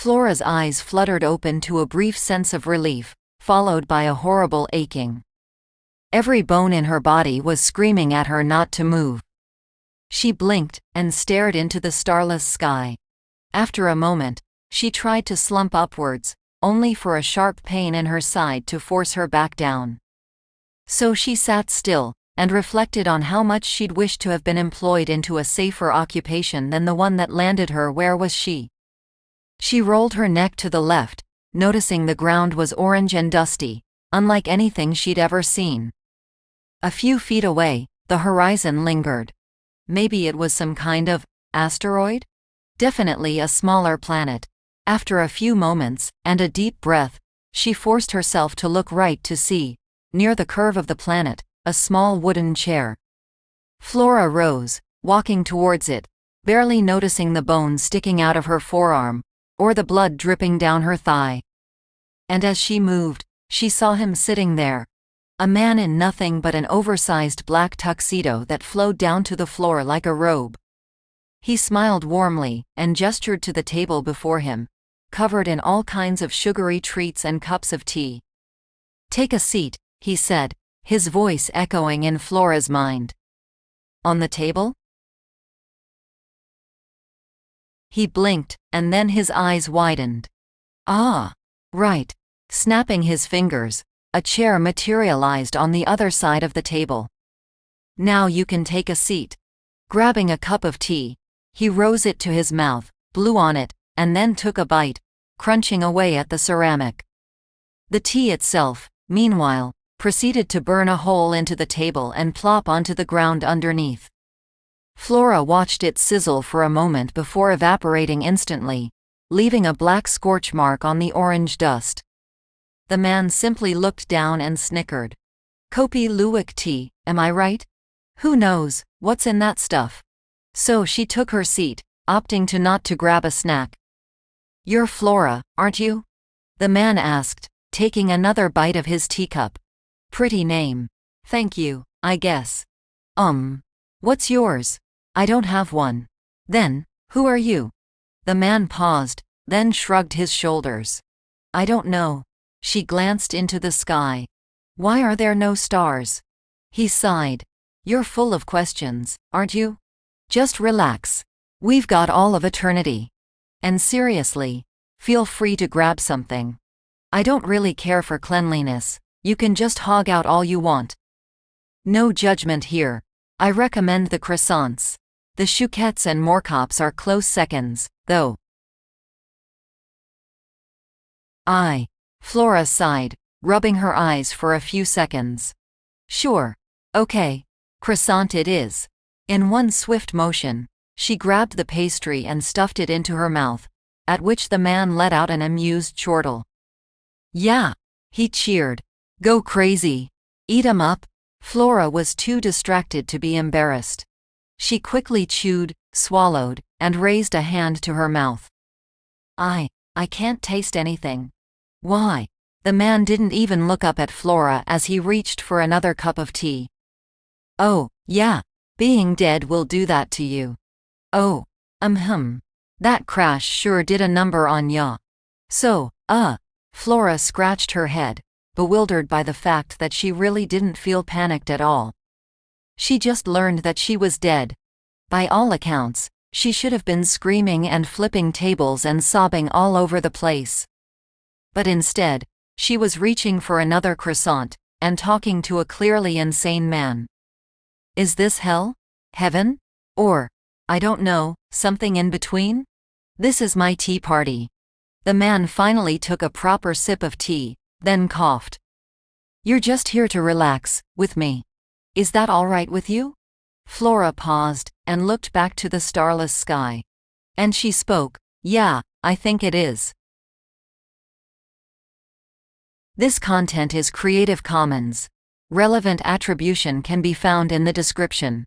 Flora's eyes fluttered open to a brief sense of relief, followed by a horrible aching. Every bone in her body was screaming at her not to move. She blinked and stared into the starless sky. After a moment, she tried to slump upwards, only for a sharp pain in her side to force her back down. So she sat still, and reflected on how much she'd wished to have been employed into a safer occupation than the one that landed her where was she. She rolled her neck to the left, noticing the ground was orange and dusty, unlike anything she'd ever seen. A few feet away, the horizon lingered. Maybe it was some kind of asteroid? Definitely a smaller planet. After a few moments, and a deep breath, she forced herself to look right to see, near the curve of the planet, a small wooden chair. Flora rose, walking towards it, barely noticing the bone sticking out of her forearm, or the blood dripping down her thigh. And as she moved, she saw him sitting there. A man in nothing but an oversized black tuxedo that flowed down to the floor like a robe. He smiled warmly, and gestured to the table before him, covered in all kinds of sugary treats and cups of tea. "Take a seat," he said, his voice echoing in Flora's mind. "On the table?" He blinked, and then his eyes widened. "Ah, right." Snapping his fingers, a chair materialized on the other side of the table. "Now you can take a seat." Grabbing a cup of tea, he rose it to his mouth, blew on it, and then took a bite, crunching away at the ceramic. The tea itself, meanwhile, proceeded to burn a hole into the table and plop onto the ground underneath. Flora watched it sizzle for a moment before evaporating instantly, leaving a black scorch mark on the orange dust. The man simply looked down and snickered. "Kopi Luwak tea, am I right? Who knows what's in that stuff?" So she took her seat, opting to not to grab a snack. "You're Flora, aren't you?" the man asked, taking another bite of his teacup. "Pretty name. Thank you, I guess. What's yours?" "I don't have one." "Then, who are you?" The man paused, then shrugged his shoulders. "I don't know." She glanced into the sky. "Why are there no stars?" He sighed. "You're full of questions, aren't you? Just relax. We've got all of eternity. And seriously, feel free to grab something. I don't really care for cleanliness. You can just hog out all you want. No judgment here. I recommend the croissants. The chouquettes and morcops are close seconds, though." Flora sighed, rubbing her eyes for a few seconds. "Sure. Okay. Croissant it is." In one swift motion, she grabbed the pastry and stuffed it into her mouth, at which the man let out an amused chortle. "Yeah," he cheered. "Go crazy. Eat 'em up." Flora was too distracted to be embarrassed. She quickly chewed, swallowed, and raised a hand to her mouth. I can't taste anything." "Why?" The man didn't even look up at Flora as he reached for another cup of tea. "Oh, yeah. Being dead will do that to you." "Oh, that crash sure did a number on ya." "So, Flora scratched her head, bewildered by the fact that she really didn't feel panicked at all. She just learned that she was dead. By all accounts, she should have been screaming and flipping tables and sobbing all over the place. But instead, she was reaching for another croissant, and talking to a clearly insane man. Is this hell? Heaven? Or, I don't know, something in between? This is my tea party. The man finally took a proper sip of tea, then coughed. "You're just here to relax, with me. Is that all right with you?" Flora paused, and looked back to the starless sky. And she spoke, "Yeah, I think it is." This content is Creative Commons. Relevant attribution can be found in the description.